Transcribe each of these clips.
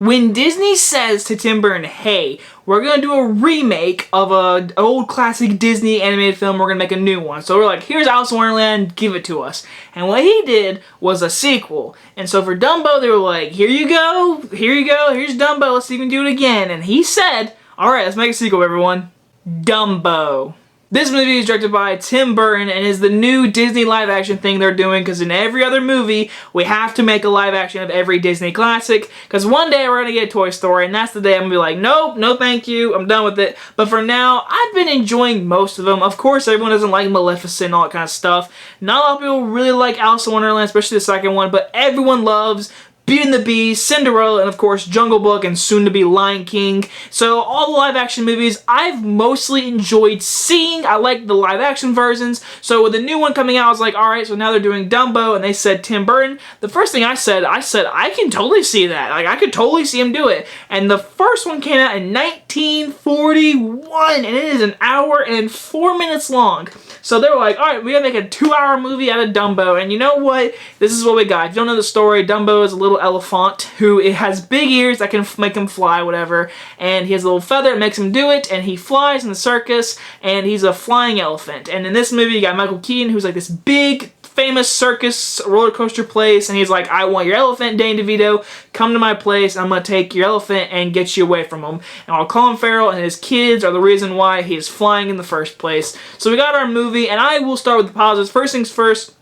When Disney says to Tim Burton, hey, we're going to do a remake of an old classic Disney animated film, we're going to make a new one. So we're like, here's Alice in Wonderland, give it to us. And what he did was a sequel. And so for Dumbo, they were like, here you go, here's Dumbo, let's even do it again. And he said, alright, let's make a sequel, everyone. Dumbo. This movie is directed by Tim Burton and is the new Disney live action thing they're doing, because in every other movie, we have to make a live action of every Disney classic, because one day we're going to get Toy Story, and that's the day I'm going to be like, nope, no thank you, I'm done with it. But for now, I've been enjoying most of them. Of course, everyone doesn't like Maleficent and all that kind of stuff. Not a lot of people really like Alice in Wonderland, especially the second one, but everyone loves Beauty and the Beast, Cinderella, and of course Jungle Book, and soon to be Lion King. So all the live action movies I've mostly enjoyed seeing. I like the live action versions. So with the new one coming out, I was like, alright, so now they're doing Dumbo, and they said Tim Burton. The first thing I said, I can totally see that. Like, I could totally see him do it. And the first one came out in 1941, and it is an hour and 4 minutes long. So they were like, alright, we gotta make a 2-hour movie out of Dumbo, and you know what? This is what we got. If you don't know the story, Dumbo is a little elephant who it has big ears that can make him fly, whatever, and he has a little feather that makes him do it, and he flies in the circus, and he's a flying elephant. And in this movie, you got Michael Keaton, who's like this big, famous circus roller coaster place, and he's like, I want your elephant, Danny DeVito, come to my place, I'm gonna take your elephant and get you away from him. And while Colin Farrell and his kids are the reason why he is flying in the first place. So we got our movie, and I will start with the positives. First things first,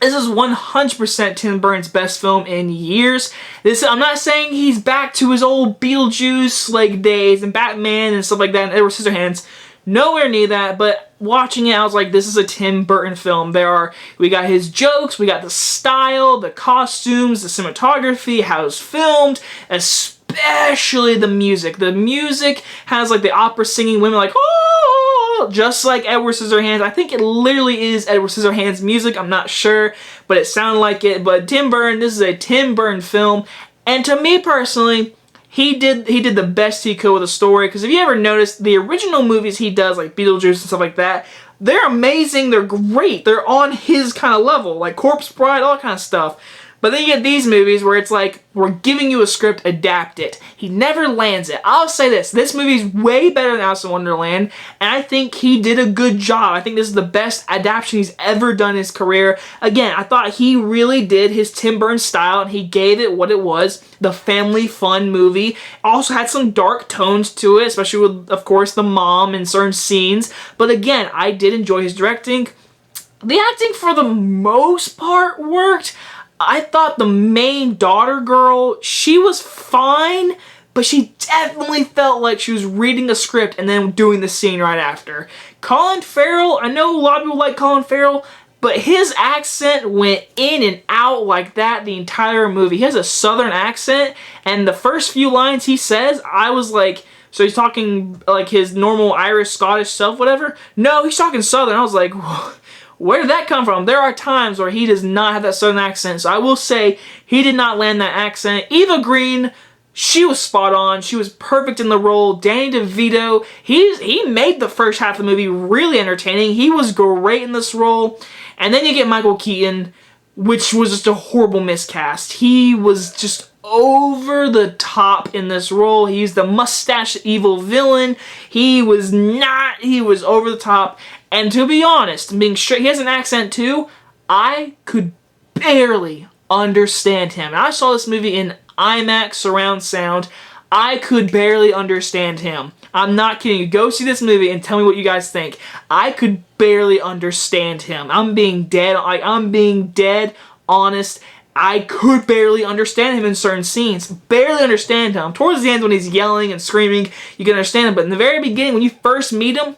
this is 100% Tim Burton's best film in years. I'm not saying he's back to his old Beetlejuice like days and Batman and stuff like that and Edward Scissorhands. Nowhere near that, but watching it, I was like, this is a Tim Burton film. We got his jokes, we got the style, the costumes, the cinematography, how it's filmed, especially the music. The music has like the opera singing women like, oh, just like Edward Scissorhands. I think it literally is Edward Scissorhands music, I'm not sure, but it sounded like it. But Tim Burton, this is a Tim Burton film, and to me personally, he did the best he could with the story, because if you ever noticed, the original movies he does, like Beetlejuice and stuff like that, they're amazing, they're great, they're on his kind of level, like Corpse Bride, all that kind of stuff. But then you get these movies where it's like, we're giving you a script, adapt it. He never lands it. I'll say this movie's way better than Alice in Wonderland, and I think he did a good job. I think this is the best adaptation he's ever done in his career. Again, I thought he really did his Tim Burton style, and he gave it what it was, the family fun movie. Also had some dark tones to it, especially with, of course, the mom in certain scenes. But again, I did enjoy his directing. The acting, for the most part, worked. I thought the main daughter girl, she was fine, but she definitely felt like she was reading a script and then doing the scene right after. Colin Farrell, I know a lot of people like Colin Farrell, but his accent went in and out like that the entire movie. He has a southern accent, and the first few lines he says, I was like, so he's talking like his normal Irish, Scottish self, whatever? No, he's talking southern. I was like, whoa. Where did that come from? There are times where he does not have that southern accent, so I will say he did not land that accent. Eva Green, she was spot on. She was perfect in the role. Danny DeVito, he made the first half of the movie really entertaining. He was great in this role. And then you get Michael Keaton, which was just a horrible miscast. He was just over the top in this role. He's the mustache evil villain. He was over the top. And to be honest, being straight, he has an accent too. I could barely understand him. And I saw this movie in IMAX surround sound. I could barely understand him. I'm not kidding you. Go see this movie and tell me what you guys think. I could barely understand him. I'm being dead honest. I could barely understand him in certain scenes. Barely understand him. Towards the end when he's yelling and screaming, you can understand him. But in the very beginning, when you first meet him,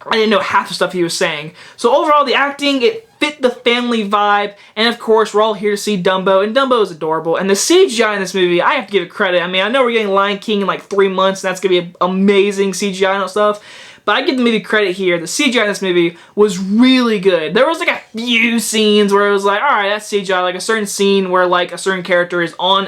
I didn't know half the stuff he was saying. So overall, the acting, it fit the family vibe. And of course, we're all here to see Dumbo. And Dumbo is adorable. And the CGI in this movie, I have to give it credit. I mean, I know we're getting Lion King in like 3 months. And that's going to be amazing CGI and stuff. But I give the movie credit here. The CGI in this movie was really good. There was like a few scenes where it was like, alright, that's CGI. Like a certain scene where like a certain character is on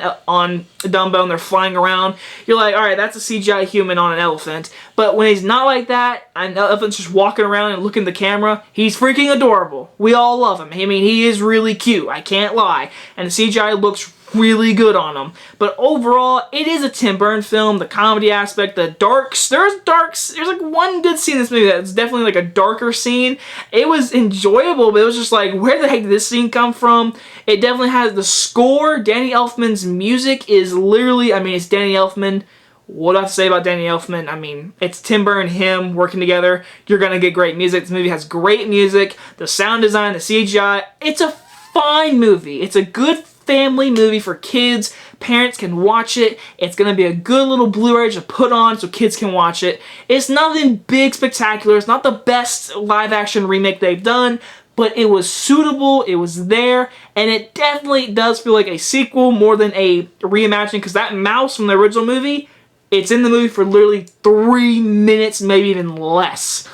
Dumbo and they're flying around. You're like, alright, that's a CGI human on an elephant. But when he's not like that, and the elephant's just walking around and looking at the camera, he's freaking adorable. We all love him. I mean, he is really cute. I can't lie. And the CGI looks really good on them. But overall, it is a Tim Burton film. The comedy aspect, the darks, there's like one good scene in this movie that's definitely like a darker scene. It was enjoyable, but it was just like, where the heck did this scene come from? It definitely has the score. Danny Elfman's music is literally, I mean, it's Danny Elfman. What do I have to say about Danny Elfman? I mean, it's Tim Burton, him working together. You're gonna get great music. This movie has great music. The sound design, the CGI. It's a fine movie. It's a good family movie for kids. Parents can watch it. It's gonna be a good little Blu-ray to put on so kids can watch it. It's nothing big, spectacular. It's not the best live-action remake they've done, but it was suitable, it was there, and it definitely does feel like a sequel more than a reimagining, because that mouse from the original movie, it's in the movie for literally 3 minutes, maybe even less.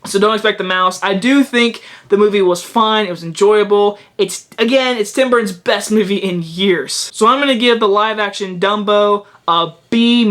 So don't expect the mouse. I do think the movie was fine. It was enjoyable. It's Tim Burton's best movie in years. So I'm going to give the live-action Dumbo a B-.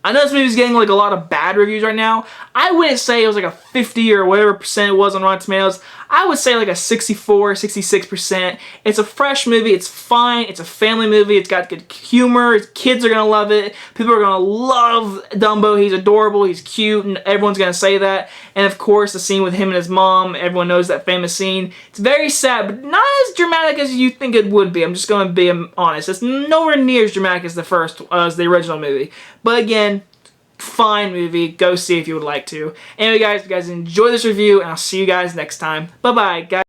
I know this movie's getting like a lot of bad reviews right now. I wouldn't say it was like a 50 or whatever percent it was on Rotten Tomatoes. I would say like a 64, 66%. It's a fresh movie. It's fine. It's a family movie. It's got good humor. Kids are going to love it. People are going to love Dumbo. He's adorable. He's cute. And everyone's going to say that. And of course, the scene with him and his mom. Everyone knows that famous scene. It's very sad, but not as dramatic as you think it would be. I'm just going to be honest. It's nowhere near as dramatic as the original movie. But again, fine movie. Go see if you would like to. Anyway, guys, if you guys enjoy this review, and I'll see you guys next time. Bye-bye, guys.